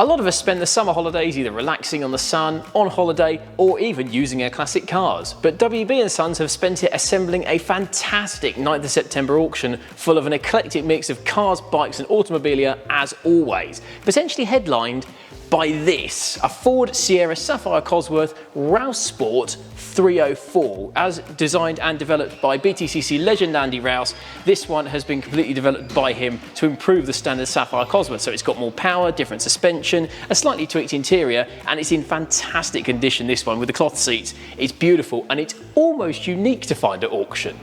A lot of us spend the summer holidays either relaxing on the sun, on holiday, or even using our classic cars. But wb&sons have spent it assembling a fantastic 9th of September auction full of an eclectic mix of cars, bikes and automobilia as always. Potentially headlined by this, a Ford Sierra Sapphire Cosworth Rouse Sport 304. As designed and developed by BTCC legend Andy Rouse, this one has been completely developed by him to improve the standard Sapphire Cosworth. So it's got more power, different suspension, a slightly tweaked interior, and it's in fantastic condition, this one, with the cloth seats. It's beautiful, and it's almost unique to find at auction.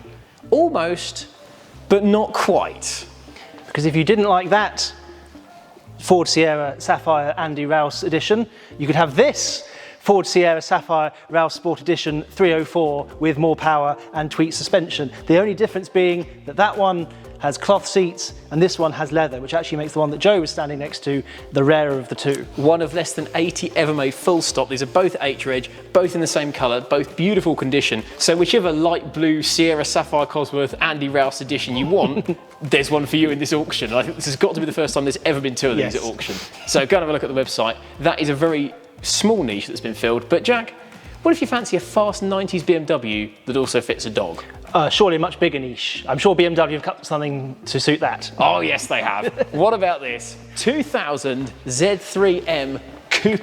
Almost, but not quite. Because if you didn't like that Ford Sierra Sapphire Andy Rouse edition, you could have this Ford Sierra Sapphire Rouse Sport Edition 304 with more power and tweaked suspension. The only difference being that that one has cloth seats and this one has leather, which actually makes the one that Joe was standing next to the rarer of the two. One of less than 80 ever made full stop. These are both H-Reg, both in the same colour, both beautiful condition. So whichever light blue Sierra Sapphire Cosworth Andy Rouse edition you want, there's one for you in this auction. I think this has got to be the first time there's ever been two of these at auction. So go and have a look at the website. That is a very small niche that's been filled. But Jack, what if you fancy a fast 90s BMW that also fits a dog? Surely a much bigger niche. I'm sure BMW have cut something to suit that. Oh yes, they have. What about this? 2000 Z3M Coupe.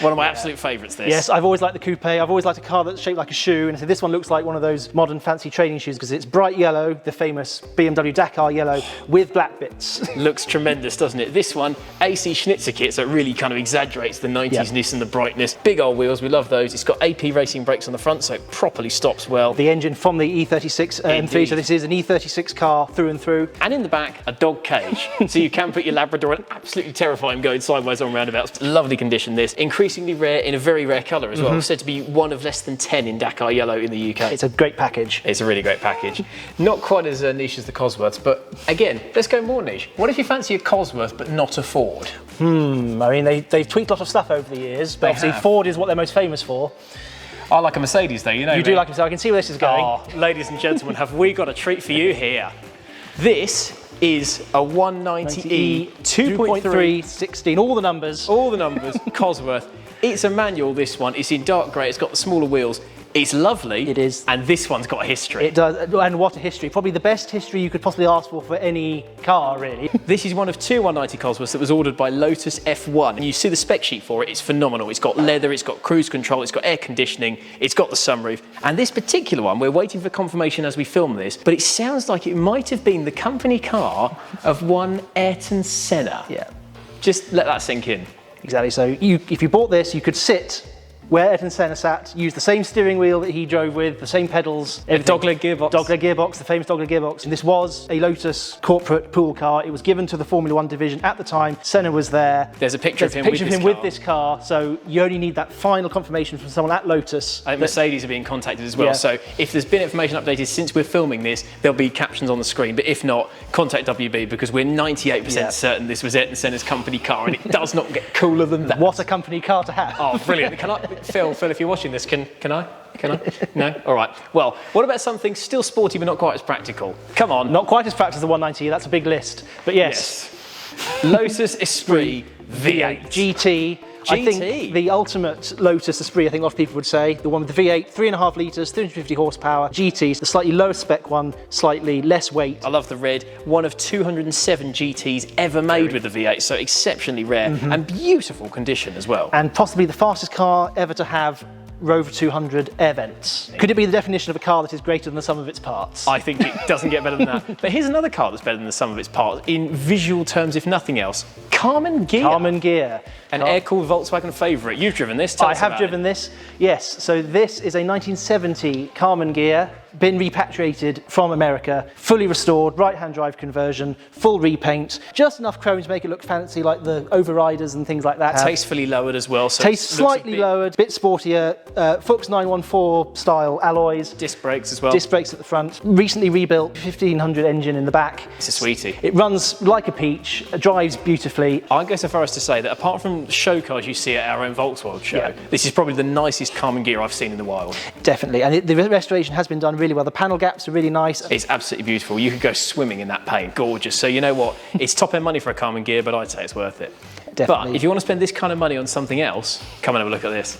One of my absolute favourites, this. Yes, I've always liked the Coupe. I've always liked a car that's shaped like a shoe, and so this one looks like one of those modern fancy training shoes because it's bright yellow, the famous BMW Dakar yellow, with black bits. Looks tremendous, doesn't it? This one, AC Schnitzer kit, so it really kind of exaggerates the 90s-ness and the brightness. Big old wheels, we love those. It's got AP racing brakes on the front, so it properly stops well. The engine from the E36 M3, so this is an E36 car through and through. And in the back, a dog cage, so you can put your Labrador and absolutely terrify him going sideways on roundabouts. Lovely condition, this. Increasingly rare in a very rare colour as well. Said to be one of less than 10 in Dakar yellow in the UK. It's a great package. It's a really great package. Not quite as niche as the Cosworths, but again, let's go more niche. What if you fancy a Cosworth but not a Ford? I mean, they've tweaked a lot of stuff over the years, but obviously Ford is what they're most famous for. I like a Mercedes though, you know. You do like a Mercedes, I can see where this is going. Oh, ladies and gentlemen, have we got a treat for you here. This is a 190E 2.3 16, all the numbers. All the numbers, Cosworth. It's a manual, this one. It's in dark grey, it's got the smaller wheels. It's lovely. It is. And this one's got a history. It does, and what a history. Probably the best history you could possibly ask for any car, really. This is one of two 190 Cosworths that was ordered by Lotus F1. And you see the spec sheet for it, it's phenomenal. It's got leather, it's got cruise control, it's got air conditioning, it's got the sunroof. And this particular one, we're waiting for confirmation as we film this, but it sounds like it might have been the company car of one Ayrton Senna. Yeah. Just let that sink in. Exactly, so if you bought this, you could sit where Ayrton Senna sat, use the same steering wheel that he drove with, the same pedals. Dogleg gearbox. Dogleg gearbox, the famous dogleg gearbox. And this was a Lotus corporate pool car. It was given to the Formula One division at the time. Senna was there. There's a picture of him with this car. So you only need that final confirmation from someone at Lotus. I think Mercedes are being contacted as well. Yeah. So if there's been information updated since we're filming this, there'll be captions on the screen. But if not, contact WB because we're 98% certain this was Ayrton Senna's company car, and it does not get cooler than that. What a company car to have. Oh, brilliant. Can I, Phil, if you're watching this, can I? No? All right. Well, what about something still sporty but not quite as practical? Come on. Not quite as practical as the 190, that's a big list. But yes. Lotus Esprit V8. GT. I think the ultimate Lotus Esprit, I think a lot of people would say, the one with the V8, 3.5 litres, 350 horsepower, GT, the slightly lower spec one, slightly less weight. I love the red, one of 207 GTs ever made with the V8, so exceptionally rare and beautiful condition as well. And possibly the fastest car ever to have Rover 200 air vents. Could it be the definition of a car that is greater than the sum of its parts? I think it doesn't get better than that. But here's another car that's better than the sum of its parts, in visual terms if nothing else. Karmann Ghia. Karmann Ghia. An air-cooled Volkswagen favourite. You've driven this, tell us about it. I have driven this, yes. So this is a 1970 Karmann Ghia, been repatriated from America, fully restored, right-hand drive conversion, full repaint, just enough chrome to make it look fancy like the overriders and things like that. Tastefully lowered as well. So Taste slightly lowered, bit sportier, Fuchs 914 style alloys. Disc brakes as well. Disc brakes at the front. Recently rebuilt 1500 engine in the back. It's a sweetie. It runs like a peach, drives beautifully. street. I'd go so far as to say that apart from show cars you see at our own Volkswagen show, this is probably the nicest Karmann Ghia I've seen in the wild. Definitely, and the restoration has been done really well. The panel gaps are really nice. It's absolutely beautiful. You could go swimming in that paint, gorgeous. So you know what, it's top end money for a Karmann Ghia, but I'd say it's worth it. Definitely. But if you want to spend this kind of money on something else, come and have a look at this.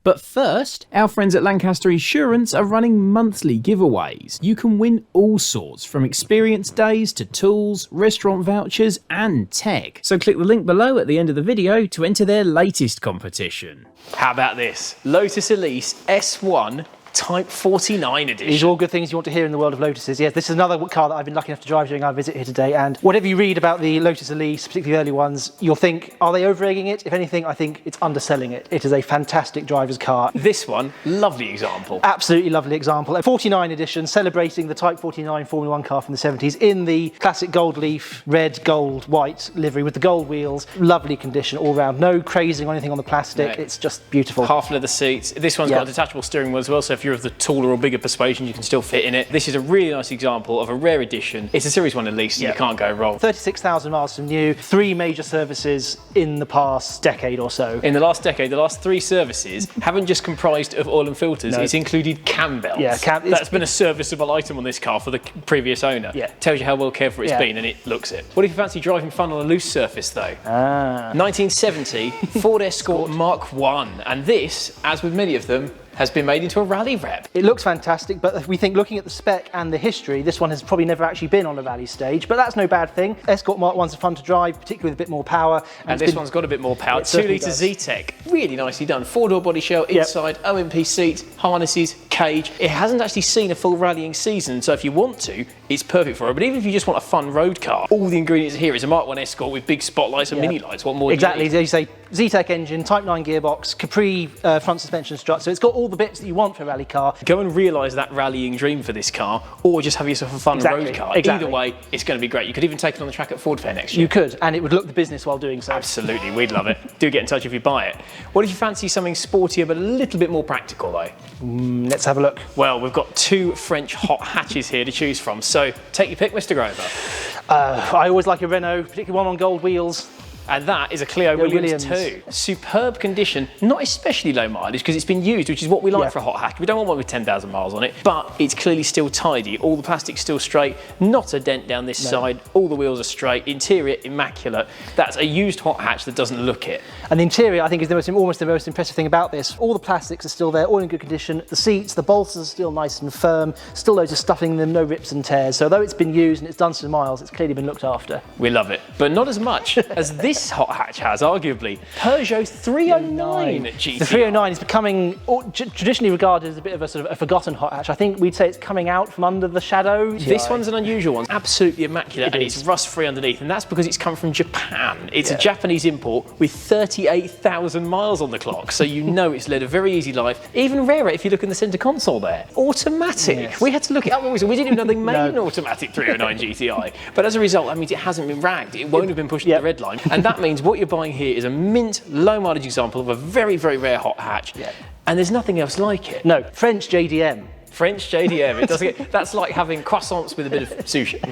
But first, our friends at Lancaster Insurance are running monthly giveaways. You can win all sorts, from experience days to tools, restaurant vouchers and tech. So click the link below at the end of the video to enter their latest competition. How about this? Lotus Elise S1 Type 49 edition. These are all good things you want to hear in the world of Lotuses. Yes, this is another car that I've been lucky enough to drive during our visit here today, and whatever you read about the Lotus Elise, particularly the early ones, you'll think, are they over-egging it? If anything, I think it's underselling it. It is a fantastic driver's car. This one, lovely example. Absolutely lovely example. A 49 edition celebrating the Type 49 Formula 1 car from the 70s in the classic gold leaf, red, gold, white livery with the gold wheels. Lovely condition all round. No crazing or anything on the plastic. No. It's just beautiful. Half leather seats. This one's got a detachable steering wheel as well, so if you're of the taller or bigger persuasion, you can still fit in it. This is a really nice example of a rare edition. It's a Series 1 Elise, so you can't go wrong. 36,000 miles from new, 3 major services in the past decade or so. In the last decade, the last 3 services haven't just comprised of oil and filters, it's included cam belts. Yeah, that's been a serviceable item on this car for the previous owner. Yeah. Tells you how well cared for it's been, and it looks it. What if you fancy driving fun on a loose surface though? 1970 Ford Escort Mk1, and this, as with many of them, has been made into a rally rep. It looks fantastic, but if we think looking at the spec and the history, this one has probably never actually been on a rally stage, but that's no bad thing. Escort Mk1s are fun to drive, particularly with a bit more power. And this one's got a bit more power. 2-litre Zetec, really nicely done. 4-door body shell, inside, OMP seat, harnesses, cage. It hasn't actually seen a full rallying season, so if you want to, it's perfect for it. But even if you just want a fun road car, all the ingredients here is a Mk1 Escort with big spotlights and mini lights. What more exactly, do you need? as you say, Zetec engine, Type 9 gearbox, Capri front suspension strut, so it's got all the bits that you want for a rally car. Go and realise that rallying dream for this car, or just have yourself a fun road car. Either way, it's going to be great. You could even take it on the track at Ford Fair next year. You could, and it would look the business while doing so. Absolutely, we'd love it. Do get in touch if you buy it. What if you fancy something sportier but a little bit more practical though? Let's have a look. Well, we've got 2 French hot hatches here to choose from, so take your pick, Mr. Grover. I always like a Renault, particularly one on gold wheels. And that is a Clio Williams 2. Superb condition, not especially low mileage because it's been used, which is what we like for a hot hatch. We don't want one with 10,000 miles on it, but it's clearly still tidy. All the plastic's still straight, not a dent down this side, all the wheels are straight, interior immaculate. That's a used hot hatch that doesn't look it. And the interior, I think, is almost the most impressive thing about this. All the plastics are still there, all in good condition. The seats, the bolsters are still nice and firm, still loads of stuffing in them, no rips and tears. So although it's been used and it's done some miles, it's clearly been looked after. We love it, but not as much as this hot hatch has, arguably. Peugeot 309 GTI. The 309 is becoming traditionally regarded as a bit of a sort of a forgotten hot hatch. I think we'd say it's coming out from under the shadow. This one's an unusual one, absolutely immaculate, and it's rust-free underneath, and that's because it's come from Japan. It's a Japanese import with 38,000 miles on the clock, so you know it's led a very easy life. Even rarer if you look in the centre console there. Automatic. Yes. We had to look it up when we didn't even know they made an automatic 309 GTI. But as a result, that means it hasn't been ragged. It won't have been pushed to the red line, and that means what you're buying here is a mint, low mileage example of a very, very rare hot hatch, and there's nothing else like it. No, French JDM. French JDM. It doesn't get, that's like having croissants with a bit of sushi.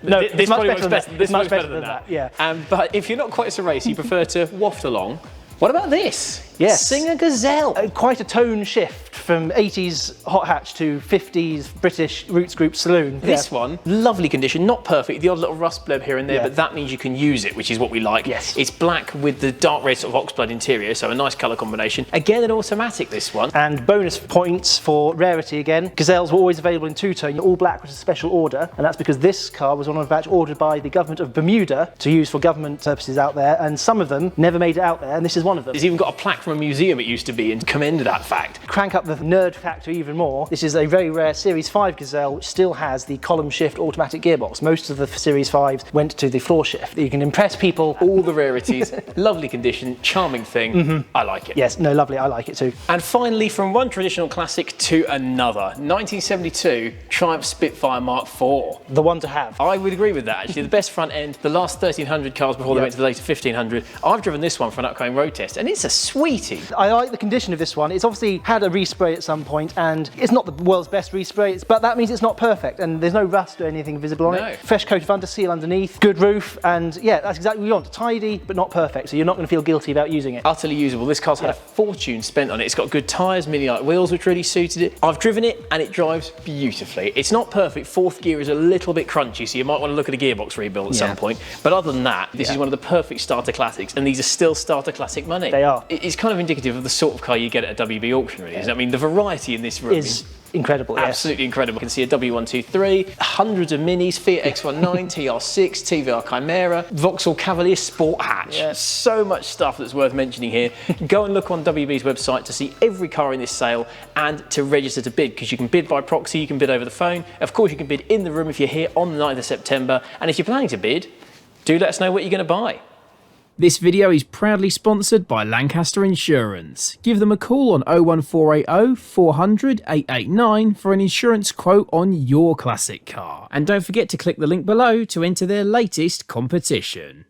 No, this probably looks better. This much looks better than that. Yeah. But if you're not quite so racy, you prefer to waft along. What about this? Yes. Singer Gazelle. Quite a tone shift from 80s hot hatch to 50s British roots group saloon. This one, lovely condition, not perfect, the odd little rust bleb here and there, but that means you can use it, which is what we like. Yes. It's black with the dark red sort of oxblood interior, so a nice colour combination. Again, an automatic, this one. And bonus points for rarity again. Gazelles were always available in two-tone. All black was a special order, and that's because this car was one of a batch ordered by the government of Bermuda to use for government purposes out there, and some of them never made it out there, and this is one of them. It's even got a plaque from a museum it used to be, and commend that fact. Crank up the nerd factor even more. This is a very rare Series 5 Gazelle, which still has the column shift automatic gearbox. Most of the Series 5s went to the floor shift. You can impress people. All the rarities, lovely condition, charming thing. I like it. Yes, no, lovely, I like it too. And finally, from one traditional classic to another, 1972 Triumph Spitfire Mk4. The one to have. I would agree with that, actually. The best front end, the last 1300 cars before they went to the later 1500. I've driven this one for an upcoming road test, and it's a sweet meaty. I like the condition of this one. It's obviously had a respray at some point, and it's not the world's best respray, but that means it's not perfect, and there's no rust or anything visible on it. Fresh coat of underseal underneath, good roof, and yeah, that's exactly what you want. Tidy, but not perfect, so you're not going to feel guilty about using it. Utterly usable. This car's had a fortune spent on it. It's got good tyres, mini-light wheels, which really suited it. I've driven it, and it drives beautifully. It's not perfect. Fourth gear is a little bit crunchy, so you might want to look at a gearbox rebuild at some point. But other than that, this is one of the perfect starter classics, and these are still starter classic money. They are. It's kind of indicative of the sort of car you get at a WB auction, really, isn't it? I mean, the variety in this room is incredible, absolutely incredible. You can see a W123, hundreds of minis, Fiat X19, TR6, TVR Chimera, Vauxhall Cavalier Sport Hatch. So much stuff that's worth mentioning here. Go and look on WB's website to see every car in this sale and to register to bid, because you can bid by proxy, you can bid over the phone. Of course, you can bid in the room if you're here on the 9th of September. And if you're planning to bid, do let us know what you're going to buy. This video is proudly sponsored by Lancaster Insurance. Give them a call on 01480 400 889 for an insurance quote on your classic car. And don't forget to click the link below to enter their latest competition.